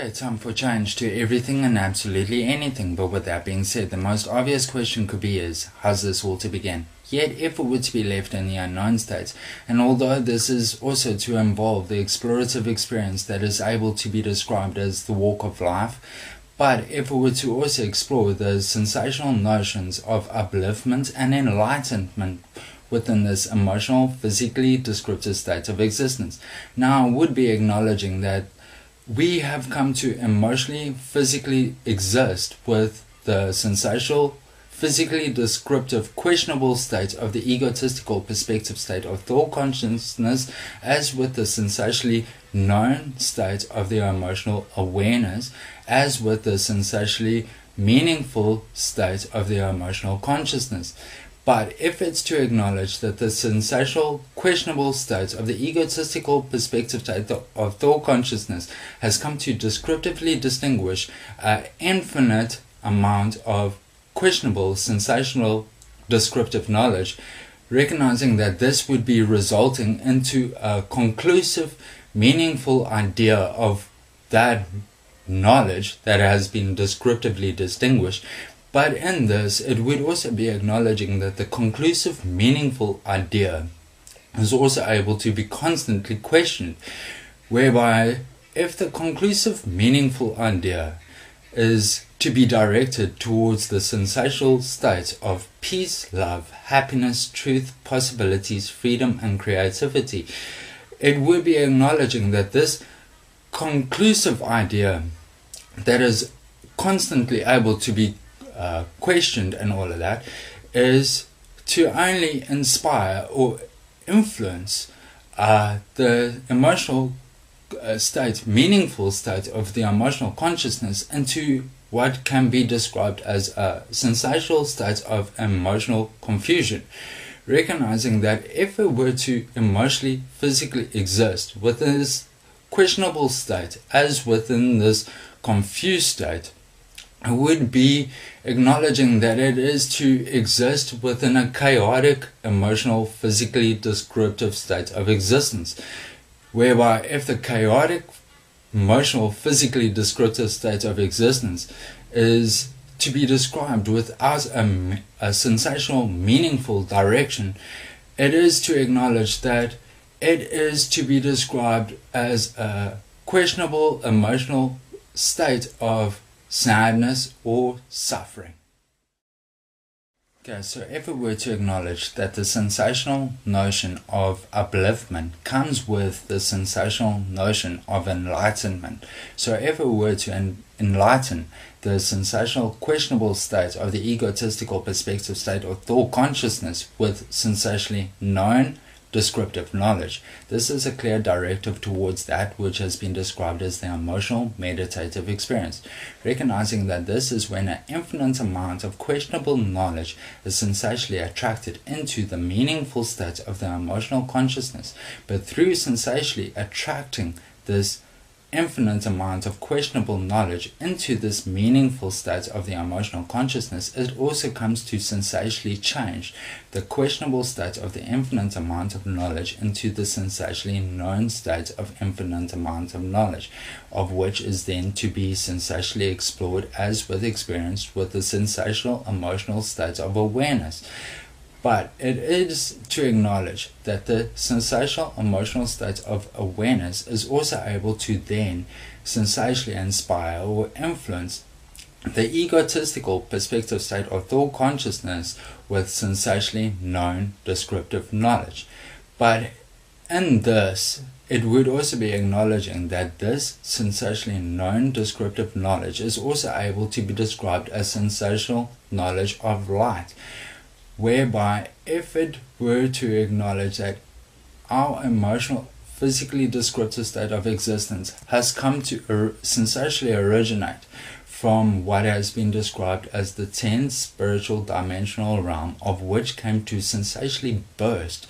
Okay, time for change to everything and absolutely anything. But with that being said, the most obvious question could be how's this all to begin? Yet if it were to be left in the unknown states, and although this is also to involve the explorative experience that is able to be described as the walk of life, but if we were to also explore the sensational notions of upliftment and enlightenment within this emotional, physically descriptive state of existence, now I would be acknowledging that we have come to emotionally, physically exist with the sensational, physically descriptive, questionable state of the egotistical perspective state of thought consciousness, as with the sensationally known state of the emotional awareness, as with the sensationally meaningful state of the emotional consciousness. But if it's to acknowledge that the sensational, questionable state of the egotistical perspective state of thought consciousness has come to descriptively distinguish an infinite amount of questionable, sensational, descriptive knowledge, recognizing that this would be resulting into a conclusive, meaningful idea of that knowledge that has been descriptively distinguished. But in this, it would also be acknowledging that the conclusive, meaningful idea is also able to be constantly questioned, whereby if the conclusive, meaningful idea is to be directed towards the sensational state of peace, love, happiness, truth, possibilities, freedom, and creativity, it would be acknowledging that this conclusive idea that is constantly able to be questioned and all of that is to only inspire or influence the emotional state, meaningful state of the emotional consciousness into what can be described as a sensational state of emotional confusion. Recognizing that if it were to emotionally, physically exist within this questionable state as within this confused state, I would be acknowledging that it is to exist within a chaotic, emotional, physically descriptive state of existence, whereby if the chaotic, emotional, physically descriptive state of existence is to be described without a sensational, meaningful direction, it is to acknowledge that it is to be described as a questionable, emotional state of sadness or suffering. Okay, so if we were to acknowledge that the sensational notion of upliftment comes with the sensational notion of enlightenment, so if we were to enlighten the sensational, questionable state of the egotistical perspective state of thought consciousness with sensationally known, descriptive knowledge, this is a clear directive towards that which has been described as the emotional meditative experience, recognizing that this is when an infinite amount of questionable knowledge is sensationally attracted into the meaningful state of the emotional consciousness. But through sensationally attracting this infinite amount of questionable knowledge into this meaningful state of the emotional consciousness, it also comes to sensationally change the questionable state of the infinite amount of knowledge into the sensationally known state of infinite amount of knowledge, of which is then to be sensationally explored as with experience with the sensational emotional state of awareness. But it is to acknowledge that the sensational emotional state of awareness is also able to then sensationally inspire or influence the egotistical perspective state of thought consciousness with sensationally known descriptive knowledge. But in this, it would also be acknowledging that this sensationally known descriptive knowledge is also able to be described as sensational knowledge of light, whereby if it were to acknowledge that our emotional, physically descriptive state of existence has come to sensationally originate from what has been described as the 10th spiritual dimensional realm, of which came to sensationally burst,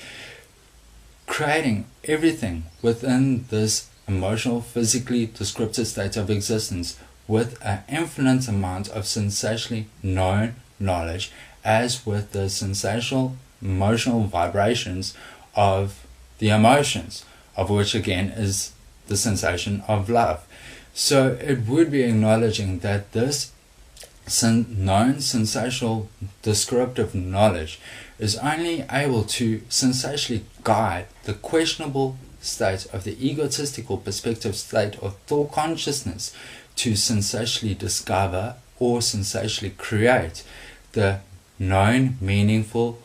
creating everything within this emotional, physically descriptive state of existence with an infinite amount of sensationally known knowledge, as with the sensational emotional vibrations of the emotions, of which again is the sensation of love. So it would be acknowledging that this known sensational descriptive knowledge is only able to sensationally guide the questionable state of the egotistical perspective state of thought consciousness to sensationally discover or sensationally create the known meaningful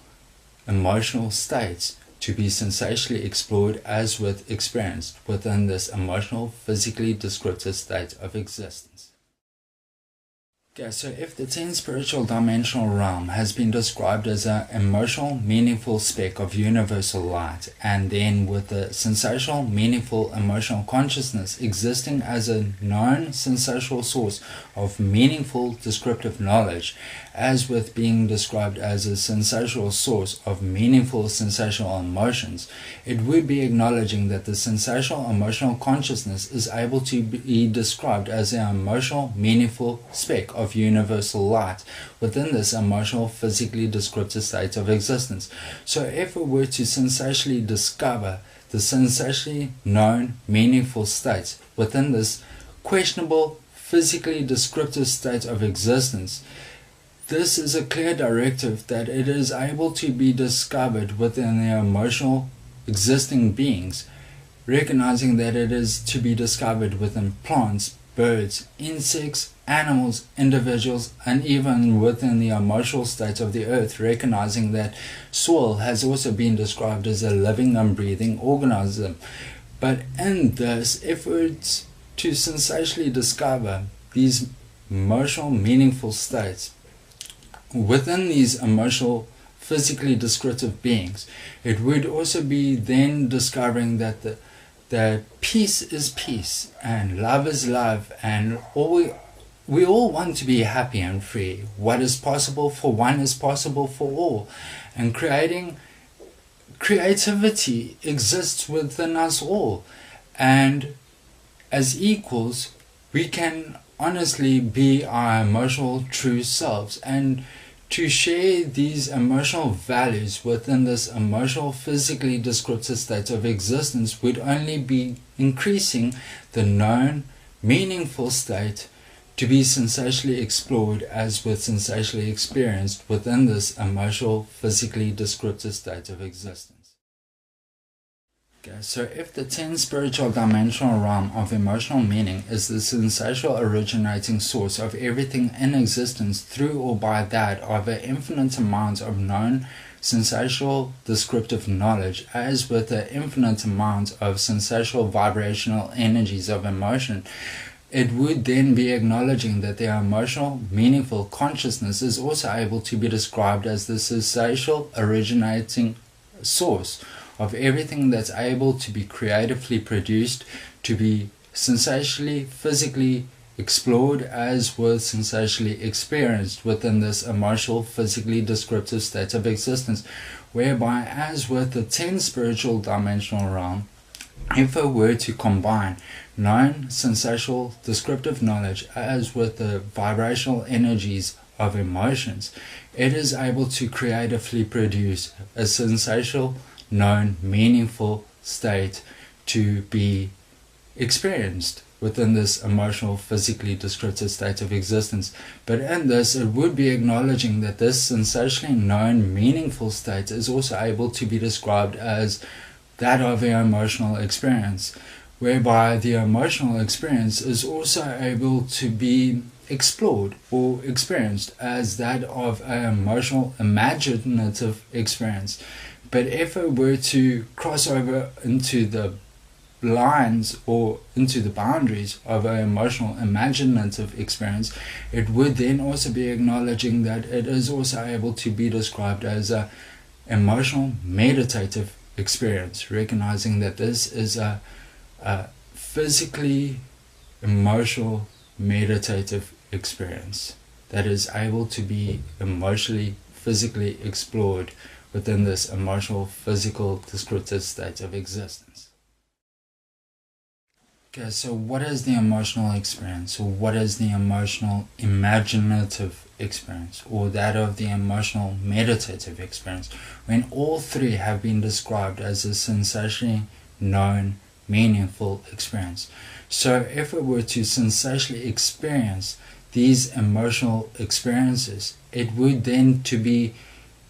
emotional states to be sensationally explored as with experienced within this emotional physically descriptive state of existence. Okay, so if the 10 spiritual dimensional realm has been described as an emotional, meaningful speck of universal light, and then with the sensational, meaningful, emotional consciousness existing as a known sensational source of meaningful descriptive knowledge, as with being described as a sensational source of meaningful sensational emotions, it would be acknowledging that the sensational emotional consciousness is able to be described as an emotional, meaningful speck of universal light within this emotional, physically descriptive state of existence. So if we were to sensationally discover the sensationally known, meaningful states within this questionable, physically descriptive state of existence, this is a clear directive that it is able to be discovered within the emotional existing beings, recognizing that it is to be discovered within plants, birds, insects, animals, individuals, and even within the emotional state of the earth, recognizing that soil has also been described as a living and breathing organism. But in this, efforts to sensationally discover these emotional, meaningful states within these emotional, physically descriptive beings, it would also be then discovering that that peace is peace and love is love, and we all want to be happy and free. What is possible for one is possible for all, and creativity exists within us all, and as equals we can honestly be our emotional true selves, and to share these emotional values within this emotional physically descriptive state of existence would only be increasing the known meaningful state to be sensationally explored as with sensationally experienced within this emotional physically descriptive state of existence. Okay, so if the 10 spiritual dimensional realm of emotional meaning is the sensational originating source of everything in existence through or by that of an infinite amount of known sensational descriptive knowledge, as with the infinite amount of sensational vibrational energies of emotion, it would then be acknowledging that the emotional, meaningful consciousness is also able to be described as the sensational originating source of everything that's able to be creatively produced, to be sensationally, physically explored as was sensationally experienced within this emotional, physically descriptive state of existence, whereby as with the 10 spiritual dimensional realm, if it were to combine known sensational descriptive knowledge as with the vibrational energies of emotions, it is able to creatively produce a sensational, known, meaningful state to be experienced within this emotional, physically descriptive state of existence. But in this, it would be acknowledging that this sensationally known, meaningful state is also able to be described as that of an emotional experience, whereby the emotional experience is also able to be explored or experienced as that of an emotional imaginative experience. But if it were to cross over into the lines or into the boundaries of an emotional imaginative experience, it would then also be acknowledging that it is also able to be described as an emotional meditative experience, recognizing that this is a physically emotional meditative experience that is able to be emotionally, physically explored within this emotional, physical, descriptive state of existence. Okay, so what is the emotional experience, or what is the emotional imaginative experience, or that of the emotional meditative experience, when all three have been described as a sensationally known, meaningful experience. So if it were to sensationally experience these emotional experiences, it would then to be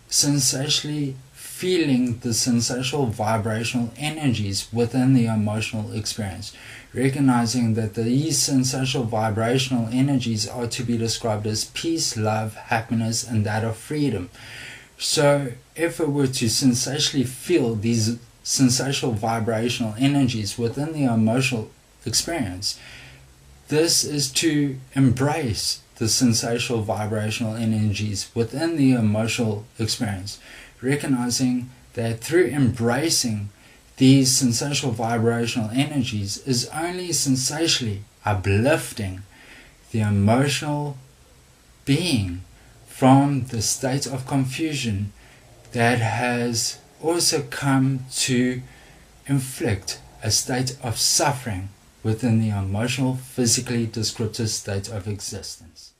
sensationally feeling the sensational vibrational energies within the emotional experience, recognizing that these sensational vibrational energies are to be described as peace, love, happiness, and that of freedom. So if it were to sensationally feel these sensational vibrational energies within the emotional experience, this is to embrace the sensational vibrational energies within the emotional experience, recognizing that through embracing these sensational vibrational energies is only sensationally uplifting the emotional being from the state of confusion that has also come to inflict a state of suffering within the emotional, physically descriptive state of existence.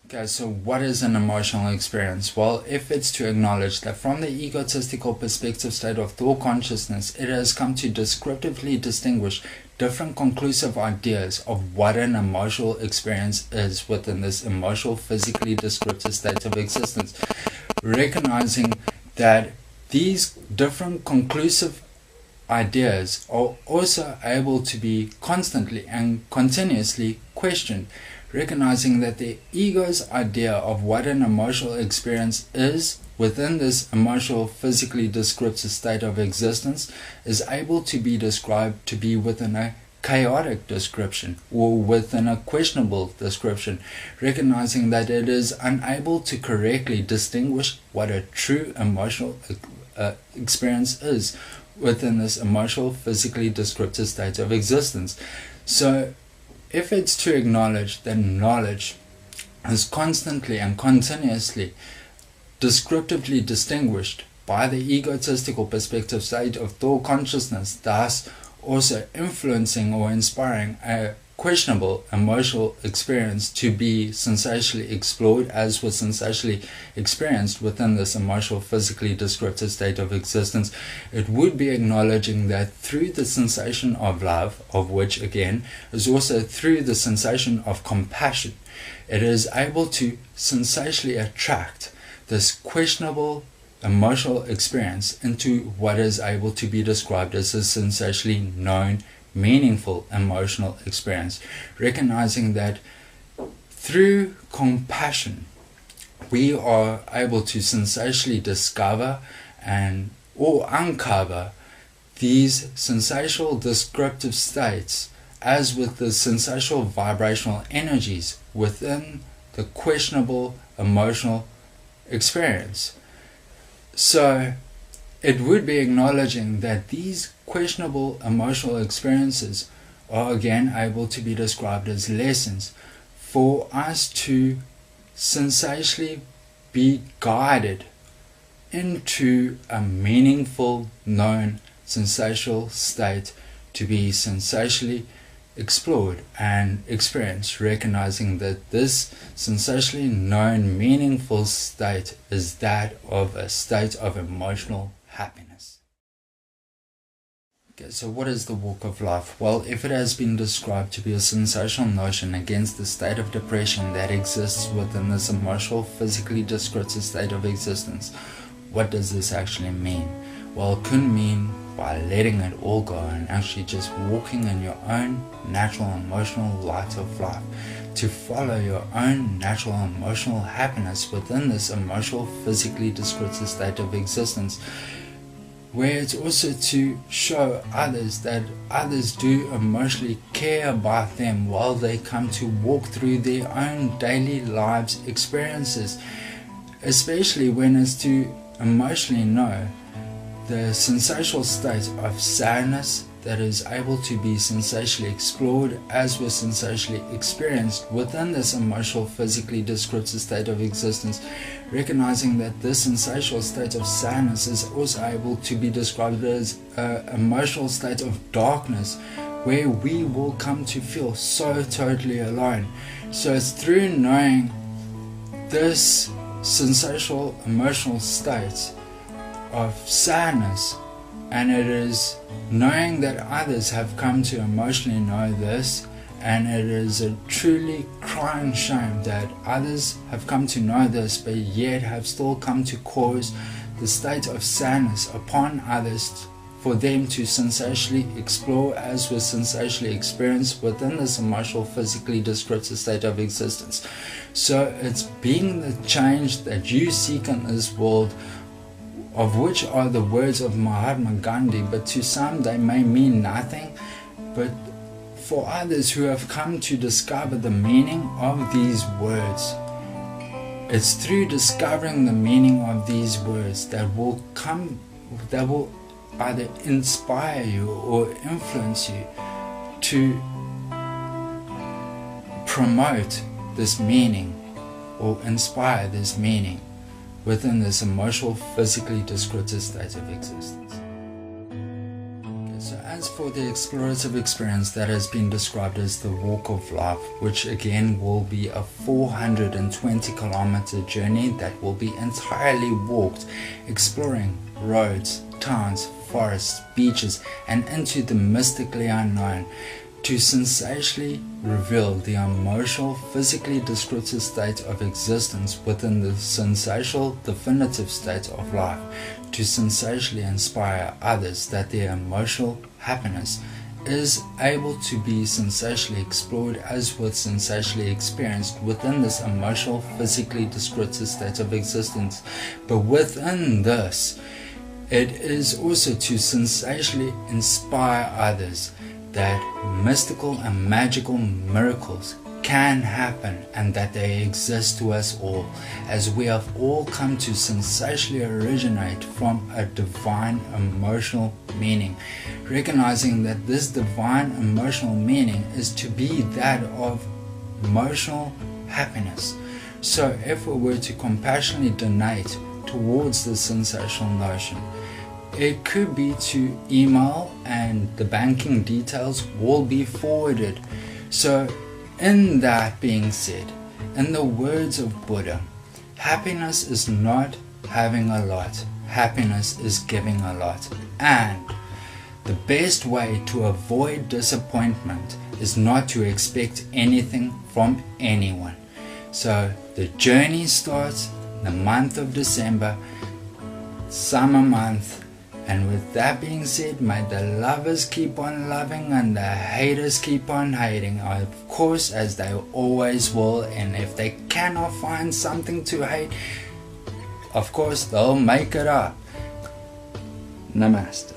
Okay, so what is an emotional experience? Well, if it's to acknowledge that from the egotistical perspective state of thought consciousness, it has come to descriptively distinguish different conclusive ideas of what an emotional experience is within this emotional, physically descriptive state of existence, recognizing that these different conclusive ideas are also able to be constantly and continuously questioned, recognizing that the ego's idea of what an emotional experience is within this emotional, physically descriptive state of existence is able to be described to be within a chaotic description or within a questionable description, recognizing that it is unable to correctly distinguish what a true emotional experience is within this emotional, physically descriptive state of existence. So if it's to acknowledge that knowledge is constantly and continuously descriptively distinguished by the egotistical perspective state of thought consciousness, thus also influencing or inspiring a questionable emotional experience to be sensationally explored as was sensationally experienced within this emotional, physically descriptive state of existence, it would be acknowledging that through the sensation of love, of which again is also through the sensation of compassion, it is able to sensationally attract this questionable emotional experience into what is able to be described as a sensationally known, meaningful emotional experience, recognizing that through compassion we are able to sensationally discover and or uncover these sensational descriptive states as with the sensational vibrational energies within the questionable emotional experience. So it would be acknowledging that these questionable emotional experiences are again able to be described as lessons for us to sensationally be guided into a meaningful, known, sensational state to be sensationally explored and experienced, recognizing that this sensationally known, meaningful state is that of a state of emotional happiness. Okay, so what is the walk of life? Well, if it has been described to be a sensational notion against the state of depression that exists within this emotional, physically descriptive state of existence, what does this actually mean? Well, it could mean by letting it all go and actually just walking in your own natural emotional light of life, to follow your own natural emotional happiness within this emotional, physically descriptive state of existence, where it's also to show others that others do emotionally care about them while they come to walk through their own daily lives experiences, especially when it's to emotionally know the sensational state of sadness that is able to be sensationally explored as was sensationally experienced within this emotional, physically descriptive state of existence, recognizing that this sensational state of sadness is also able to be described as an emotional state of darkness where we will come to feel so totally alone. So it's through knowing this sensational emotional state of sadness And it is knowing that others have come to emotionally know this, and it is a truly crying shame that others have come to know this, but yet have still come to cause the state of sadness upon others for them to sensationally explore as was sensationally experienced within this emotional, physically descriptive state of existence. So it's being the change that you seek in this world, of which are the words of Mahatma Gandhi, but to some they may mean nothing, but for others who have come to discover the meaning of these words, it's through discovering the meaning of these words that will either inspire you or influence you to promote this meaning or inspire this meaning within this emotional, physically descriptive state of existence. So as for the explorative experience that has been described as the walk of life, which again will be a 420 kilometer journey that will be entirely walked, exploring roads, towns, forests, beaches, and into the mystically unknown, to sensationally reveal the emotional, physically descriptive state of existence within the sensational, definitive state of life, to sensationally inspire others that their emotional happiness is able to be sensationally explored as was sensationally experienced within this emotional, physically descriptive state of existence. But within this, it is also to sensationally inspire others that mystical and magical miracles can happen and that they exist to us all, as we have all come to sensationally originate from a divine emotional meaning, recognizing that this divine emotional meaning is to be that of emotional happiness. So if we were to compassionately donate towards this sensational notion, it could be to email, and the banking details will be forwarded. So in that being said, in the words of Buddha, happiness is not having a lot, happiness is giving a lot. And the best way to avoid disappointment is not to expect anything from anyone. So the journey starts in the month of December, summer month. And with that being said, may the lovers keep on loving and the haters keep on hating, of course, as they always will. And if they cannot find something to hate, of course they'll make it up. Namaste.